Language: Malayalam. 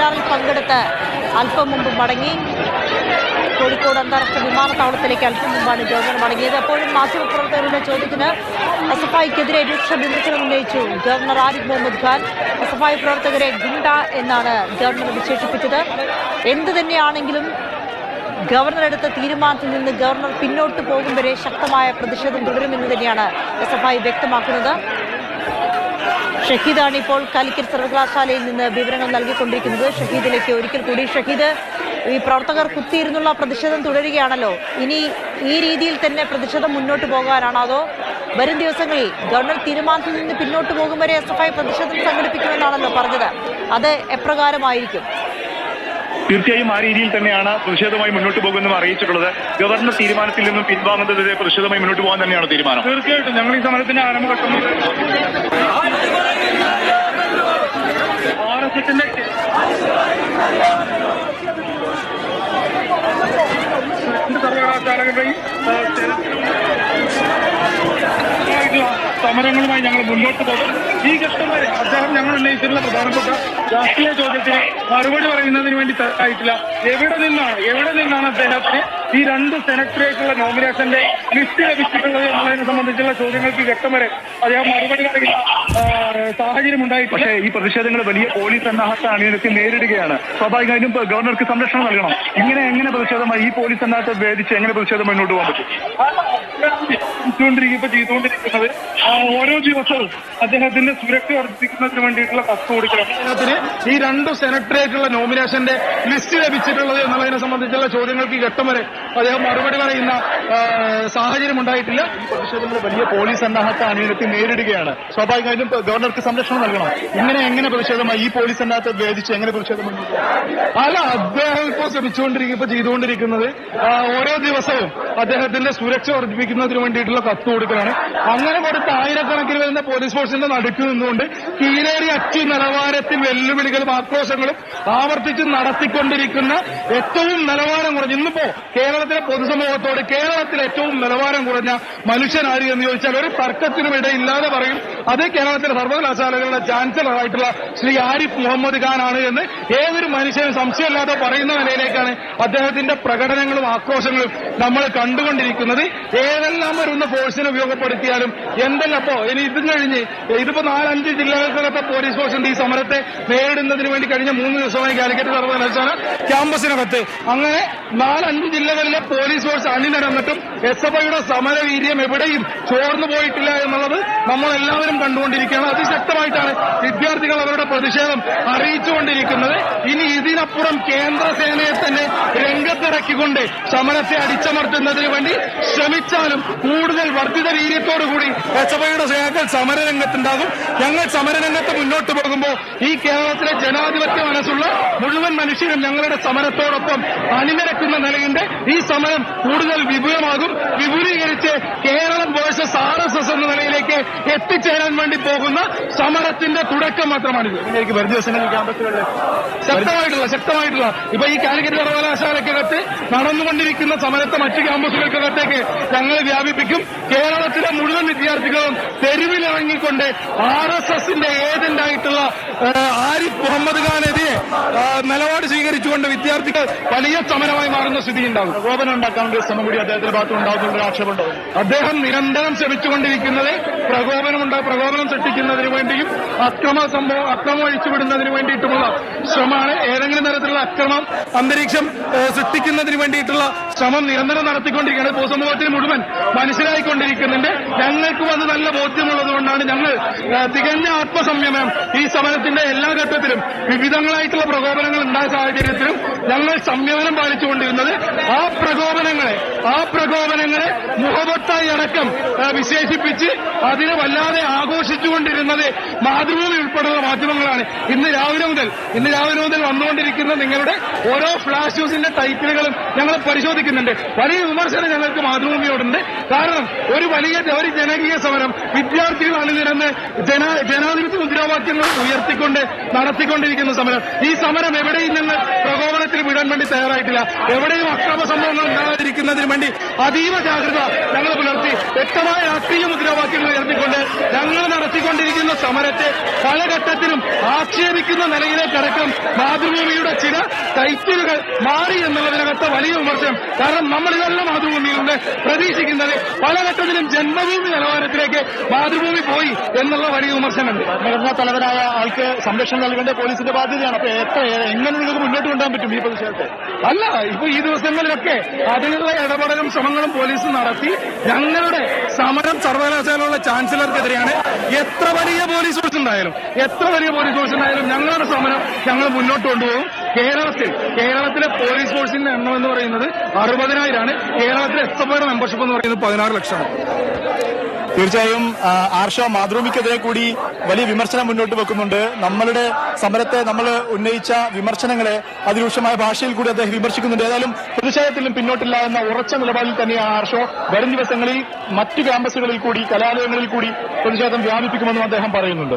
സെമിനാറിൽ പങ്കെടുത്ത് അല്പം മുമ്പ് മടങ്ങി. കോഴിക്കോട് അന്താരാഷ്ട്ര വിമാനത്താവളത്തിലേക്ക് അല്പം മുമ്പാണ് ഗവർണർ മടങ്ങിയത്. അപ്പോഴും മാധ്യമപ്രവർത്തകരുടെ ചോദ്യത്തിന് SFIക്കെതിരെ രൂക്ഷ വിമർശനം ഉന്നയിച്ചു ഗവർണർ ആരിഫ് മുഹമ്മദ് ഖാൻ. SFI പ്രവർത്തകരെ ഗുണ്ട എന്നാണ് ഗവർണർ വിശേഷിപ്പിച്ചത്. എന്തു തന്നെയാണെങ്കിലും ഗവർണർ എടുത്ത തീരുമാനത്തിൽ നിന്ന് ഗവർണർ പിന്നോട്ട് പോകും വരെ ശക്തമായ പ്രതിഷേധം തുടരുമെന്ന് തന്നെയാണ് SFI വ്യക്തമാക്കുന്നത്. ഷഹീദാണ് ഇപ്പോൾ കാലിക്കറ്റ് സർവകലാശാലയിൽ നിന്ന് വിവരങ്ങൾ നൽകിക്കൊണ്ടിരിക്കുന്നത്. ഷഹീദിലേക്ക് ഒരിക്കൽ കൂടി. ഷഹീദ്, ഈ പ്രവർത്തകർ കുത്തിയിരുന്നുള്ള പ്രതിഷേധം തുടരുകയാണല്ലോ. ഇനി ഈ രീതിയിൽ തന്നെ പ്രതിഷേധം മുന്നോട്ട് പോകാനാണോ, അതോ വരും ദിവസങ്ങളിൽ ഗവർണർ തീരുമാനത്തിൽ നിന്ന് പിന്നോട്ട് പോകും വരെ SFI പ്രതിഷേധം സംഘടിപ്പിക്കുമെന്നാണല്ലോ പറഞ്ഞത്? അത് എപ്രകാരമായിരിക്കും? തീർച്ചയായും ആ രീതിയിൽ തന്നെയാണ് പ്രതിഷേധമായി മുന്നോട്ട് പോകുമെന്നും അറിയിച്ചിട്ടുള്ളത്. ഗവർണർ തീരുമാനത്തിൽ നിന്നും പിൻവാങ്ങുന്നതിനെ പ്രതിഷേധമായി മുന്നോട്ട് പോകാൻ തന്നെയാണ് തീരുമാനം. തീർച്ചയായിട്ടും ഞങ്ങൾ ഈ സമരത്തിന്റെ ആരംഭഘട്ടം RSSന്റെ സർവകലാശാലകളുടെയും സമരങ്ങളുമായി ഞങ്ങൾ മുന്നോട്ട് പോകും. ഈ ഘട്ടം വരെ അദ്ദേഹം ഞങ്ങൾ ഉന്നയിച്ചിട്ടുള്ള പ്രധാനപ്പെട്ട രാഷ്ട്രീയ ചോദ്യത്തിന് മറുപടി പറയുന്നതിന് വേണ്ടി തയ്യാറായിട്ടില്ല. എവിടെ നിന്നാണ് അദ്ദേഹത്തിന് ഈ 2 സെനറ്ററിലേക്കുള്ള നോമിനേഷന്റെ ലിസ്റ്റ് ലഭിച്ചിട്ടുള്ളത് എന്നുള്ളതിനെ സംബന്ധിച്ചുള്ള ചോദ്യങ്ങൾക്ക് ഘട്ടം വരെ അദ്ദേഹം മറുപടി പറയുന്ന സാഹചര്യം ഉണ്ടായിട്ടില്ല. പക്ഷേ ഈ പ്രതിഷേധങ്ങൾ വലിയ പോലീസ് സന്നാഹത്തെ അണിനിരത്തി നേരിടുകയാണ്. സ്വാഭാവികമായിട്ടും ഗവർണർക്ക് സംരക്ഷണം നൽകണം. എങ്ങനെ പ്രതിഷേധമായി ഈ പോലീസ് സന്നാഹത്തെ ഭേദിച്ച് എങ്ങനെ പ്രതിഷേധം മുന്നോട്ട് പോകാൻ പറ്റും? ചെയ്തുകൊണ്ടിരിക്കുന്നത് ഓരോ ദിവസവും അദ്ദേഹത്തിന്റെ സുരക്ഷ വർദ്ധിപ്പിക്കുന്നതിന് വേണ്ടിയിട്ടുള്ള കത്ത് കൊടുക്കണം. അദ്ദേഹത്തിന് ഈ 2 സെനറ്ററിലേക്കുള്ള നോമിനേഷന്റെ ലിസ്റ്റ് ലഭിച്ചിട്ടുള്ളത് എന്നുള്ളതിനെ സംബന്ധിച്ചുള്ള ചോദ്യങ്ങൾക്ക് ഘട്ടം വരെ അദ്ദേഹം മറുപടി പറയുന്ന സാഹചര്യം ഉണ്ടായിട്ടില്ല. ഈ പ്രതിഷേധങ്ങൾ വലിയ പോലീസ് സന്നാഹത്തെ അണിനിരത്തി നേരിടുകയാണ്. സ്വാഭാവികമായിട്ടും ഗവർണർക്ക് സംരക്ഷണം നൽകണം. എങ്ങനെ പ്രതിഷേധമായി ഈ പോലീസ് സന്നാഹത്തെ ഭേദിച്ച് എങ്ങനെ പ്രതിഷേധം അല്ല, അദ്ദേഹം ഇപ്പോൾ ചെയ്തുകൊണ്ടിരിക്കുന്നത് ഓരോ ദിവസവും അദ്ദേഹത്തിന്റെ സുരക്ഷ വർദ്ധിപ്പിക്കുന്നതിന് വേണ്ടിയിട്ടുള്ള കത്ത് കൊടുക്കലാണ്. അങ്ങനെ കൊടുത്ത ആയിരക്കണക്കിന് വരുന്ന പോലീസ് ഫോഴ്സിന്റെ നടുക്ക് നിന്നുകൊണ്ട് കീഴേറി അച്ചു നിലവാരത്തിൽ വെല്ലുവിളികളും ആക്രോശങ്ങളും ആവർത്തിച്ച് നടത്തിക്കൊണ്ടിരിക്കുന്ന ഏറ്റവും നിലവാരം കുറഞ്ഞ ഇന്നിപ്പോ കേരളത്തിലെ പൊതുസമൂഹത്തോട് കേരളത്തിൽ ഏറ്റവും നിലവാരം കുറഞ്ഞ മനുഷ്യനാര് എന്ന് ചോദിച്ചാൽ ഒരു തർക്കത്തിനും ഇടയില്ലാതെ പറയും അത് കേരളത്തിലെ സർവകലാശാലകളുടെ ചാൻസലറായിട്ടുള്ള ശ്രീ ആരിഫ് മുഹമ്മദ് ഖാൻ ആണ് എന്ന് ഏതൊരു മനുഷ്യനും സംശയമില്ലാതെ പറയുന്ന നിലയിലേക്കാണ് അദ്ദേഹത്തിന്റെ പ്രകടനങ്ങളും ആക്രോശങ്ങളും നമ്മൾ കണ്ടുകൊണ്ടിരിക്കുന്നത്. ഏതെല്ലാം വരുന്ന ഫോഴ്സിനെ ഉപയോഗപ്പെടുത്തിയാലും എന്തെല്ലപ്പോ ഇനി ഇതും കഴിഞ്ഞ് ഇതിപ്പോ 4-5 ജില്ലകൾക്കകത്തെ പോലീസ് ഫോഴ്സിന്റെ ഈ സമരത്തെ നേരിടുന്നതിന് വേണ്ടി കഴിഞ്ഞ 3 ദിവസമായി കാലിക്കറ്റ് സർവകലാശാല ക്യാമ്പസിനകത്ത് അങ്ങനെ 4-5 ജില്ലകളിലെ പോലീസ് ഫോഴ്സ് അണിനിരന്നിട്ടും SFIയുടെ സമരവീര്യം എവിടെയും ചോർന്നു പോയിട്ടില്ല എന്നുള്ളത് നമ്മളെല്ലാവരും കണ്ടുകൊണ്ടിരിക്കുകയാണ്. അതിശക്തമായിട്ടാണ് വിദ്യാർത്ഥികൾ അവരുടെ പ്രതിഷേധം അറിയിച്ചുകൊണ്ടിരിക്കുന്നത്. ഇനി ഇതിനപ്പുറം കേന്ദ്ര സേനയെ തന്നെ രംഗത്തിറക്കിക്കൊണ്ട് സമരത്തെ അടിച്ചമർത്തുന്നതിന് വേണ്ടി ശ്രമിച്ചാലും കൂടുതൽ വർദ്ധിത വീര്യത്തോടുകൂടി SFIയുടെ സേനാക്കൾ സമരരംഗത്തുണ്ടാകും. ഞങ്ങൾ സമരരംഗത്ത് മുന്നോട്ട് പോകുമ്പോൾ ഈ കേരളത്തിലെ ജനാധിപത്യ മനസ്സുള്ള മുഴുവൻ മനുഷ്യരും ഞങ്ങളുടെ സമരത്തോടൊപ്പം അണിനിരക്കുന്ന നിലയുണ്ട്. ഈ സമരം കൂടുതൽ വിപുലമാകും. വിപുലീകരിച്ച് കേരളം വേഴ്സസ് RSS എന്ന നിലയിലേക്ക് എത്തിച്ചേരാൻ വേണ്ടി പോകുന്ന സമരത്തിന്റെ തുടക്കം മാത്രമാണിത്. എനിക്ക് വരും ദിവസങ്ങളിൽ ക്യാമ്പസുകളിൽ ശക്തമായിട്ടുള്ള ഇപ്പൊ ഈ കാലിക്കറ്റ് സർവകലാശാലയ്ക്കകത്ത് നടന്നുകൊണ്ടിരിക്കുന്ന സമരത്തെ മറ്റ് ക്യാമ്പസുകൾക്കകത്തേക്ക് ഞങ്ങൾ വ്യാപിപ്പിക്കും. കേരളത്തിലെ മുഴുവൻ വിദ്യാർത്ഥികളും തെരുവിലിറങ്ങിക്കൊണ്ട് RSSന്റെ ഏജന്റായിട്ടുള്ള ആരിഫ് മുഹമ്മദ് ഖാനെതിരെ നിലപാട് സ്വീകരിച്ചുകൊണ്ട് വിദ്യാർത്ഥികൾ വലിയ സമരമായി മാറുന്ന സ്ഥിതി ഉണ്ടാകും. പ്രകോപനം ഉണ്ടാക്കാനുള്ള ശ്രമം കൂടി അദ്ദേഹത്തിന്റെ ഭാഗത്ത് ഉണ്ടാകുന്നുള്ള ആക്ഷേപമുണ്ടാകും. അദ്ദേഹം നിരന്തരം ശ്രമിച്ചുകൊണ്ടിരിക്കുന്നത് പ്രകോപനം സൃഷ്ടിക്കുന്നതിന് വേണ്ടിയും അക്രമം അഴിച്ചുവിടുന്നതിന് വേണ്ടിയിട്ടുമുള്ള ശ്രമമാണ്. ഏതെങ്കിലും തരത്തിലുള്ള അക്രമം അന്തരീക്ഷം സൃഷ്ടിക്കുന്നതിന് വേണ്ടിയിട്ടുള്ള ശ്രമം നിരന്തരം നടത്തിക്കൊണ്ടിരിക്കുന്നത് പൊതുസമൂഹത്തിന് മുഴുവൻ മനസ്സിലായിക്കൊണ്ടിരിക്കുന്നുണ്ട്. ഞങ്ങൾക്കും അത് നല്ല ബോധ്യമുള്ളതുകൊണ്ടാണ് ഞങ്ങൾ തികഞ്ഞ ആത്മസംയമനം ഈ സമരത്തിന്റെ എല്ലാ ഘട്ടത്തിലും വിവിധങ്ങളായിട്ടുള്ള പ്രകോപനങ്ങൾ ഉണ്ടായ സാഹചര്യത്തിലും ഞങ്ങൾ സംയമനം പാലിച്ചുകൊണ്ടിരുന്നത്. ആ പ്രകോപനങ്ങളെ മുഹബത്തായി അടക്കം വിശേഷിപ്പിച്ച് അതിനെ വല്ലാതെ ആഘോഷിച്ചുകൊണ്ടിരുന്നത് മാതൃഭൂമി ഉൾപ്പെടെയുള്ള മാധ്യമങ്ങളാണ്. ഇന്ന് രാവിലെ മുതൽ വന്നുകൊണ്ടിരിക്കുന്ന നിങ്ങളുടെ ഓരോ ഫ്ലാഷ് ന്യൂസിന്റെ ടൈറ്റിലുകളും ഞങ്ങൾ പരിശോധിക്കുന്നുണ്ട്. വലിയ വിമർശനം ഞങ്ങൾക്ക് മാതൃഭൂമിയോടുണ്ട്. കാരണം ഒരു ജനകീയ സമരം വിദ്യാർത്ഥികൾ അണിനിരന്ന് ജനാധിപത്യ മുദ്രാവാക്യങ്ങൾ ഉയർത്തിക്കൊണ്ട് നടത്തിക്കൊണ്ടിരിക്കുന്ന സമരം, ഈ സമരം എവിടെയും ഞങ്ങൾ പ്രകോപനത്തിൽ വിടാൻ വേണ്ടി തയ്യാറായിട്ടില്ല. എവിടെയും അക്രമ സംഭവങ്ങൾ ഉണ്ടാകാതിരിക്കുന്നതിന് വേണ്ടി അതീവ ജാഗ്രത ഞങ്ങൾ പുലർത്തി വ്യക്തമായ രാഷ്ട്രീയ മുദ്രാവാക്യങ്ങൾ ഉയർത്തിക്കൊണ്ട് ഞങ്ങൾ നടത്തിക്കൊണ്ടിരിക്കുന്ന സമരത്തെ പല ഘട്ടത്തിലും ആക്ഷേപിക്കുന്ന നിലയിലേക്കടക്കം മാതൃഭൂമിയുടെ ചില ടൈറ്റിലുകൾ മാറി എന്നുള്ളതിനകത്ത് വലിയ വിമർശനം. കാരണം നമ്മൾ ഇതെല്ലാം മാതൃഭൂമിയിൽ നിന്ന് പ്രതീക്ഷിക്കുന്നത് പല ഘട്ടത്തിലും ജന്മഭൂമി നിലവാരത്തിലേക്ക് മാതൃഭൂമി പോയി എന്നുള്ള വലിയ വിമർശനമുണ്ട്. ഭരണഘടനാ തലവനായ ആൾക്ക് സംരക്ഷണം നൽകേണ്ട പോലീസിന്റെ ബാധ്യതയാണ്. അപ്പൊ എങ്ങനെ നിങ്ങൾക്ക് മുന്നോട്ട് കൊണ്ടുപോകാൻ പറ്റും ഈ പ്രതിഷേധത്തെ? അല്ല, ഇപ്പൊ ഈ ദിവസങ്ങളിലൊക്കെ അതിനുള്ള ഇടപെടലും ശ്രമങ്ങളും പോലീസ് നടത്തി. ഞങ്ങളുടെ സമരം സർവകലാശാലയുള്ള ചാൻസലർക്കെതിരെയാണ്. എത്ര വലിയ പോലീസ് ഫോഴ്സ് ഉണ്ടായാലും ഞങ്ങളുടെ സമരം ഞങ്ങൾ മുന്നോട്ട് കൊണ്ടുപോകും. കേരളത്തിലെ പോലീസ് ഫോഴ്സിന്റെ എണ്ണം എന്ന് പറയുന്നത് 60,000. കേരളത്തിലെ എസ്എഫ്ഐയുടെ മെമ്പർഷിപ്പ് എന്ന് പറയുന്നത് 16 ലക്ഷമാണ്. തീർച്ചയായും ആർഷോ മാതൃഭൂമിക്കെതിരെ കൂടി വലിയ വിമർശനം മുന്നോട്ട് വെക്കുന്നുണ്ട്. നമ്മളുടെ സമരത്തെ നമ്മൾ ഉന്നയിച്ച വിമർശനങ്ങളെ അതിരൂക്ഷമായ ഭാഷയിൽ കൂടി അദ്ദേഹം വിമർശിക്കുന്നുണ്ട്. ഏതായാലും പ്രതിഷേധത്തിലും പിന്നോട്ടില്ല എന്ന ഉറച്ച നിലപാടിൽ തന്നെയാണ് ആർഷോ. വരും ദിവസങ്ങളിൽ മറ്റു ക്യാമ്പസുകളിൽ കൂടി കലാലയങ്ങളിൽ കൂടി പ്രതിഷേധം വ്യാപിപ്പിക്കുമെന്നും അദ്ദേഹം പറയുന്നുണ്ട്.